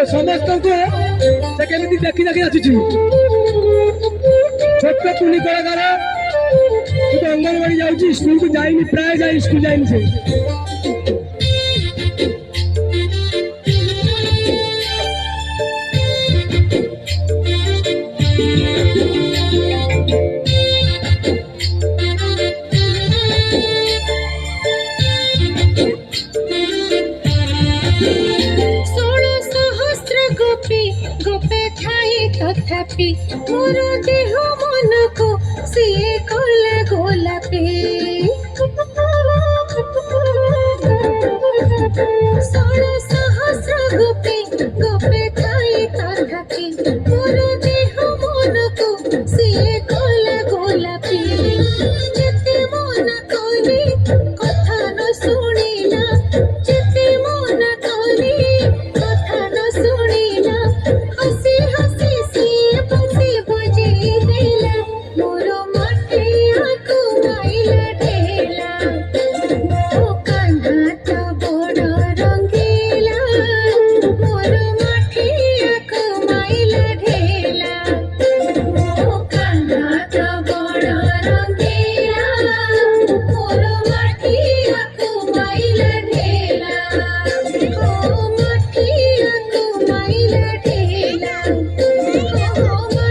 समस्त को देखी देखी आसुची छोट पुली कलाकार अंगनवाड़ी जाऊँगी स्कूल को जाइनी प्राय जाए स्कूल जाइनी से গোপে ঠাই তথাপি মোর দেহ মনকু সিয়ে কলা গোলাপি ষোড় সহস্র গোপে গোপে ঠাই তথাপি মোর দেহ মনকু সিয়ে কলা গোলাপি যেতে মন কলি কথা ন শুনিলা যেতে মন কলি কথা ন শুনিলা হসি হসি সিয়ে বসি বজেই দেলা মোর মাটিয়াকু মাইলা ঢেলা ମୋ କାନ୍ହା ତ ବଡ଼ ରଙ୍ଗିଲା ମୋର ମାଠିଆକୁ ମାଇଲା ଢେଲା ମୋ କାନ୍ହା ତ ବଡ଼ ରଙ୍ଗିଲା ମୋର ମାଠିଆକୁ ମାଇଲା ଢେଲା ମୋ ମାଠିଆକୁ ମାଇଲା ଢେଲା ମୋ